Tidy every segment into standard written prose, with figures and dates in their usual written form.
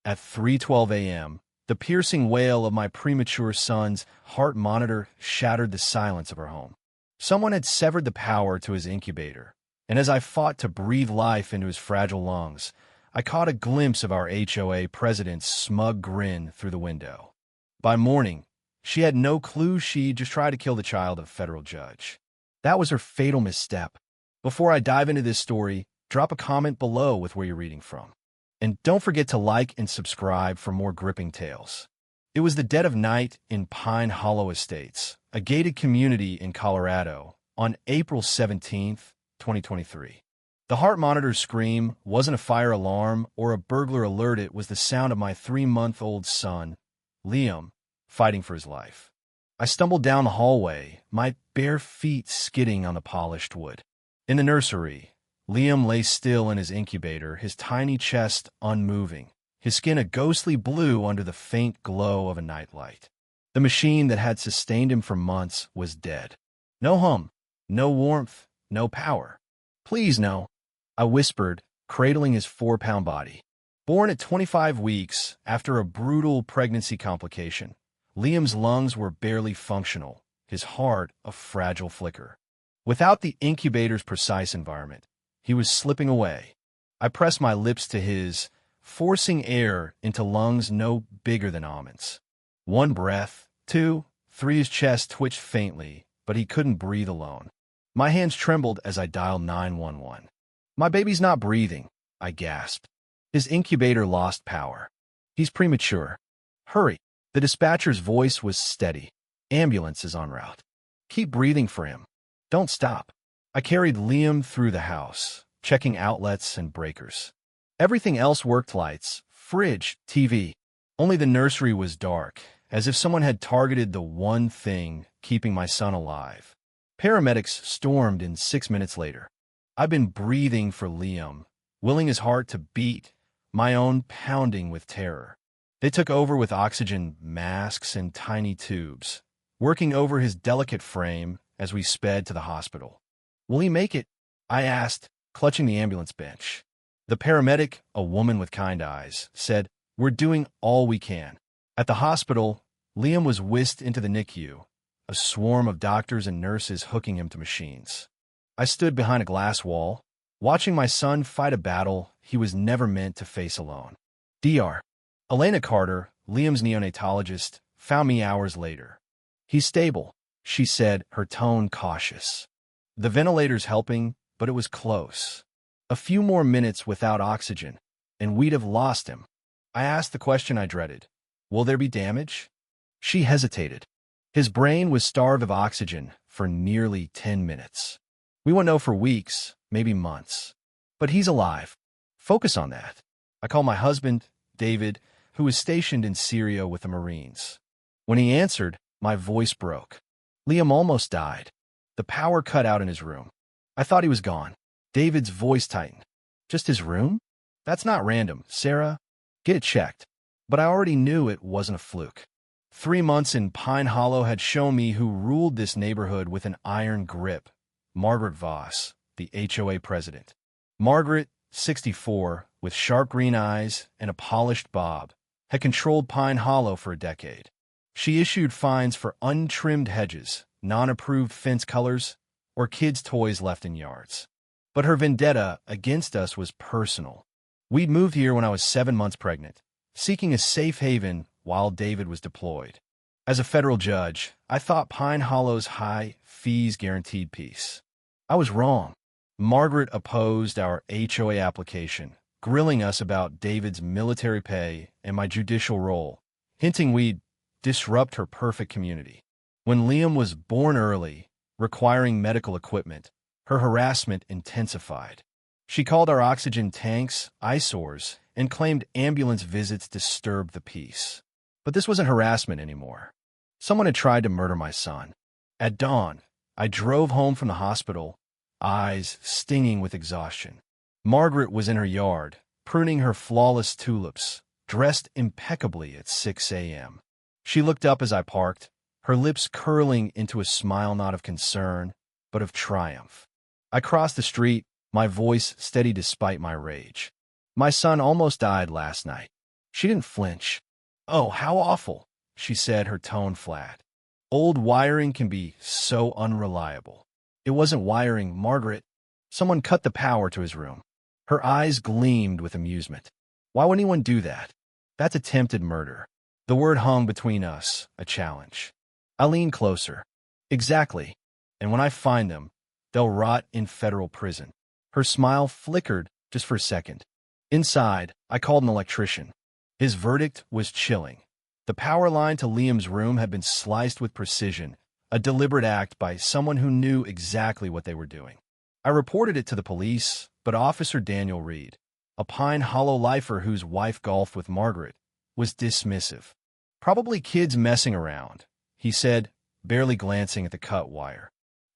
At 3:12 a.m., the piercing wail of my premature son's heart monitor shattered the silence of our home. Someone had severed the power to his incubator, and as I fought to breathe life into his fragile lungs, I caught a glimpse of our HOA president's smug grin through the window. By morning, she had no clue she'd just tried to kill the child of a federal judge. That was her fatal misstep. Before I dive into this story, drop a comment below with where you're reading from. And don't forget to like and subscribe for more gripping tales. It was the dead of night in Pine Hollow Estates, a gated community in Colorado, on April 17th, 2023. The heart monitor's scream wasn't a fire alarm or a burglar alert. It was the sound of my 3-month-old son, Liam, fighting for his life. I stumbled down the hallway, my bare feet skidding on the polished wood. In the nursery, Liam lay still in his incubator, his tiny chest unmoving, his skin a ghostly blue under the faint glow of a nightlight. The machine that had sustained him for months was dead. No hum, no warmth, no power. Please, no, I whispered, cradling his 4-pound body. Born at 25 weeks after a brutal pregnancy complication, Liam's lungs were barely functional, his heart a fragile flicker. Without the incubator's precise environment, he was slipping away. I pressed my lips to his, forcing air into lungs no bigger than almonds. 1 breath, 2, 3. His chest twitched faintly, but he couldn't breathe alone. My hands trembled as I dialed 911. My baby's not breathing, I gasped. His incubator lost power. He's premature. Hurry. The dispatcher's voice was steady. Ambulance is en route. Keep breathing for him. Don't stop. I carried Liam through the house, checking outlets and breakers. Everything else worked: lights, fridge, TV. Only the nursery was dark, as if someone had targeted the one thing keeping my son alive. Paramedics stormed in 6 minutes later. I'd been breathing for Liam, willing his heart to beat, my own pounding with terror. They took over with oxygen masks and tiny tubes, working over his delicate frame as we sped to the hospital. Will he make it? I asked, clutching the ambulance bench. The paramedic, a woman with kind eyes, said, "We're doing all we can." At the hospital, Liam was whisked into the NICU, a swarm of doctors and nurses hooking him to machines. I stood behind a glass wall, watching my son fight a battle he was never meant to face alone. Dr. Elena Carter, Liam's neonatologist, found me hours later. "He's stable," she said, her tone cautious. "The ventilator's helping, but it was close. A few more minutes without oxygen, and we'd have lost him." I asked the question I dreaded. "Will there be damage?" She hesitated. "His brain was starved of oxygen for nearly 10 minutes. We won't know for weeks, maybe months. But he's alive. Focus on that." I called my husband, David, who was stationed in Syria with the Marines. When he answered, my voice broke. "Liam almost died. The power cut out in his room. I thought he was gone." David's voice tightened. "Just his room? That's not random, Sarah. Get it checked." But I already knew it wasn't a fluke. 3 months in Pine Hollow had shown me who ruled this neighborhood with an iron grip: Margaret Voss, the HOA president. Margaret, 64, with sharp green eyes and a polished bob, had controlled Pine Hollow for a decade. She issued fines for untrimmed hedges, non-approved fence colors, or kids' toys left in yards. But her vendetta against us was personal. We'd moved here when I was 7 months pregnant, seeking a safe haven while David was deployed. As a federal judge, I thought Pine Hollow's high fees guaranteed peace. I was wrong. Margaret opposed our HOA application, grilling us about David's military pay and my judicial role, hinting we'd disrupt her perfect community. When Liam was born early, requiring medical equipment, her harassment intensified. She called our oxygen tanks eyesores and claimed ambulance visits disturbed the peace. But this wasn't harassment anymore. Someone had tried to murder my son. At dawn, I drove home from the hospital, eyes stinging with exhaustion. Margaret was in her yard, pruning her flawless tulips, dressed impeccably at 6 a.m. She looked up as I parked, her lips curling into a smile not of concern, but of triumph. I crossed the street, my voice steady despite my rage. "My son almost died last night. She didn't flinch. "Oh, how awful," she said, her tone flat. "Old wiring can be so unreliable." "It wasn't wiring, Margaret. Someone cut the power to his room." Her eyes gleamed with amusement. "Why would anyone do that? That's attempted murder." The word hung between us, a challenge. I leaned closer. "Exactly. And when I find them, they'll rot in federal prison." Her smile flickered just for a second. Inside, I called an electrician. His verdict was chilling. The power line to Liam's room had been sliced with precision, a deliberate act by someone who knew exactly what they were doing. I reported it to the police, but Officer Daniel Reed, a Pine Hollow lifer whose wife golfed with Margaret, was dismissive. "Probably kids messing around," he said, barely glancing at the cut wire.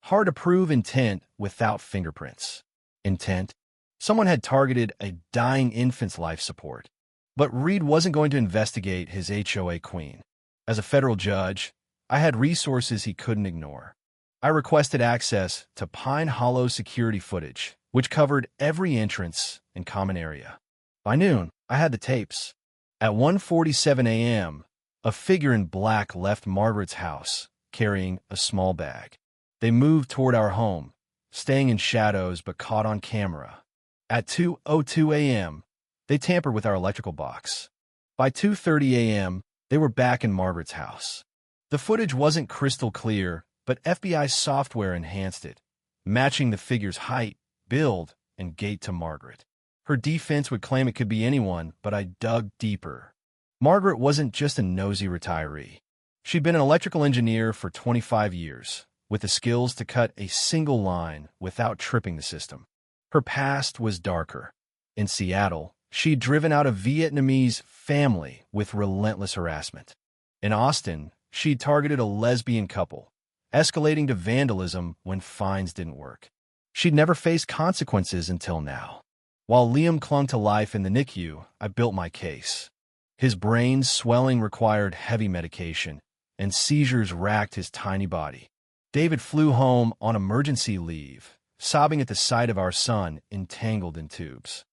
"Hard to prove intent without fingerprints." Intent? Someone had targeted a dying infant's life support. But Reed wasn't going to investigate his HOA queen. As a federal judge, I had resources he couldn't ignore. I requested access to Pine Hollow security footage, which covered every entrance and common area. By noon, I had the tapes. At 1:47 a.m., a figure in black left Margaret's house, carrying a small bag. They moved toward our home, staying in shadows but caught on camera. At 2:02 a.m., they tampered with our electrical box. By 2:30 a.m., they were back in Margaret's house. The footage wasn't crystal clear, but FBI software enhanced it, matching the figure's height, build, and gait to Margaret. Her defense would claim it could be anyone, but I dug deeper. Margaret wasn't just a nosy retiree. She'd been an electrical engineer for 25 years, with the skills to cut a single line without tripping the system. Her past was darker. In Seattle, she'd driven out a Vietnamese family with relentless harassment. In Austin, she'd targeted a lesbian couple, escalating to vandalism when fines didn't work. She'd never faced consequences until now. While Liam clung to life in the NICU, I built my case. His brain's swelling required heavy medication, and seizures racked his tiny body. David flew home on emergency leave, sobbing at the sight of our son entangled in tubes.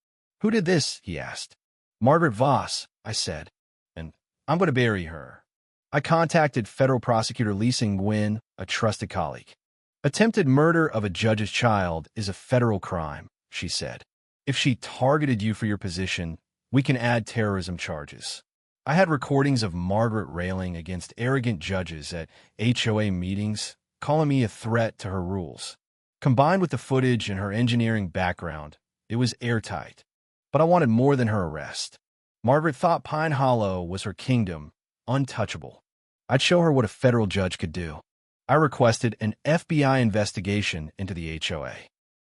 "Who did this?" he asked. "Margaret Voss," I said, "and I'm going to bury her." I contacted federal prosecutor Lisa Nguyen, a trusted colleague. "Attempted murder of a judge's child is a federal crime," she said. "If she targeted you for your position, we can add terrorism charges." I had recordings of Margaret railing against arrogant judges at HOA meetings, calling me a threat to her rules. Combined with the footage and her engineering background, it was airtight. But I wanted more than her arrest. Margaret thought Pine Hollow was her kingdom, untouchable. I'd show her what a federal judge could do. I requested an FBI investigation into the HOA.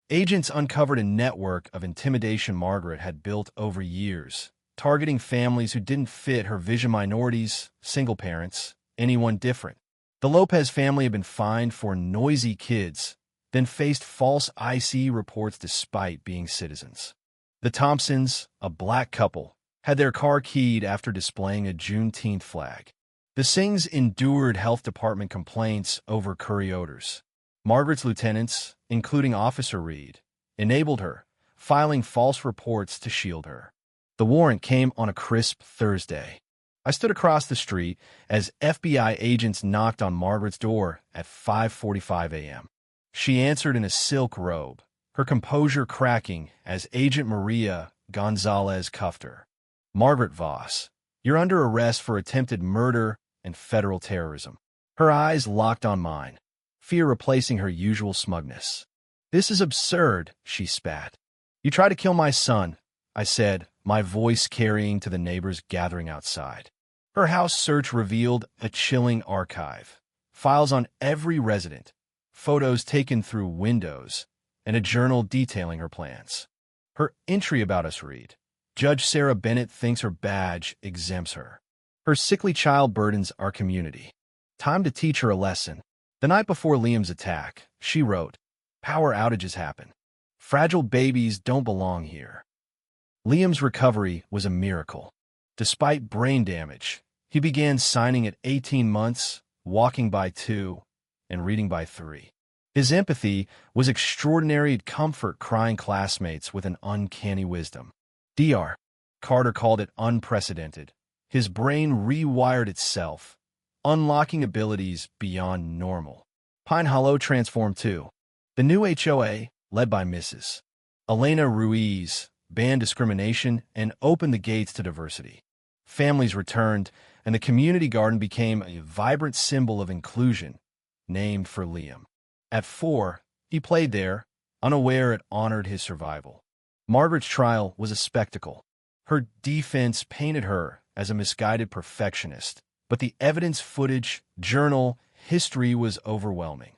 Agents uncovered a network of intimidation Margaret had built over years, targeting families who didn't fit her vision: minorities, single parents, anyone different. The Lopez family had been fined for noisy kids, then faced false IC reports despite being citizens. The Thompsons, a black couple, had their car keyed after displaying a Juneteenth flag. The Singhs endured health department complaints over curry odors. Margaret's lieutenants, including Officer Reed, enabled her, filing false reports to shield her. The warrant came on a crisp Thursday. I stood across the street as FBI agents knocked on Margaret's door at 5:45 a.m. She answered in a silk robe, her composure cracking as Agent Maria Gonzalez cuffed her. "Margaret Voss, you're under arrest for attempted murder and federal terrorism." Her eyes locked on mine, fear replacing her usual smugness. "This is absurd," she spat. "You tried to kill my son," I said, my voice carrying to the neighbors gathering outside. Her house search revealed a chilling archive. Files on every resident, photos taken through windows, and a journal detailing her plans. Her entry about us read, "Judge Sarah Bennett thinks her badge exempts her. Her sickly child burdens our community. Time to teach her a lesson." The night before Liam's attack, she wrote, "Power outages happen. Fragile babies don't belong here." Liam's recovery was a miracle. Despite brain damage, he began signing at 18 months, walking by 2, and reading by 3. His empathy was extraordinary. He'd comfort crying classmates with an uncanny wisdom. Dr. Carter called it unprecedented, His brain rewired itself, unlocking abilities beyond normal. Pine Hollow transformed too. The new HOA, led by Mrs. Elena Ruiz, banned discrimination and opened the gates to diversity. Families returned, and the community garden became a vibrant symbol of inclusion, named for Liam. At 4, he played there, unaware it honored his survival. Margaret's trial was a spectacle. Her defense painted her as a misguided perfectionist, but the evidence, footage, journal, history was overwhelming.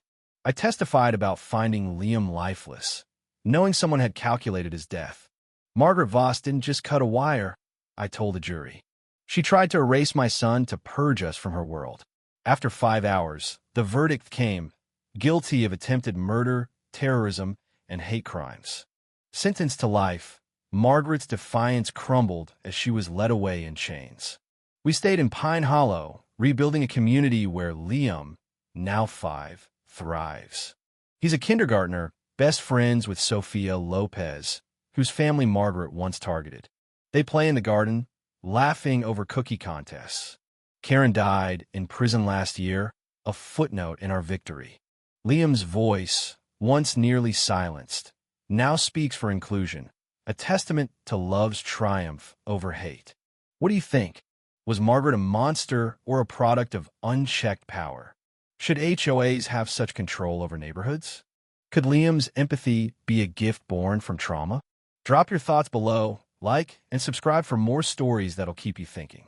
I testified about finding Liam lifeless, knowing someone had calculated his death. Margaret Voss didn't just cut a wire, I told the jury. She tried to erase my son to purge us from her world. After 5 hours, the verdict came, guilty of attempted murder, terrorism, and hate crimes. Sentenced to life, Margaret's defiance crumbled as she was led away in chains. We stayed in Pine Hollow, rebuilding a community where Liam, now 5, thrives. He's a kindergartner, best friends with Sophia Lopez, whose family Margaret once targeted. They play in the garden, laughing over cookie contests. Karen died in prison last year, a footnote in our victory. Liam's voice, once nearly silenced, now speaks for inclusion, a testament to love's triumph over hate. What do you think? Was Margaret a monster or a product of unchecked power? Should HOAs have such control over neighborhoods? Could Liam's empathy be a gift born from trauma? Drop your thoughts below, like, and subscribe for more stories that'll keep you thinking.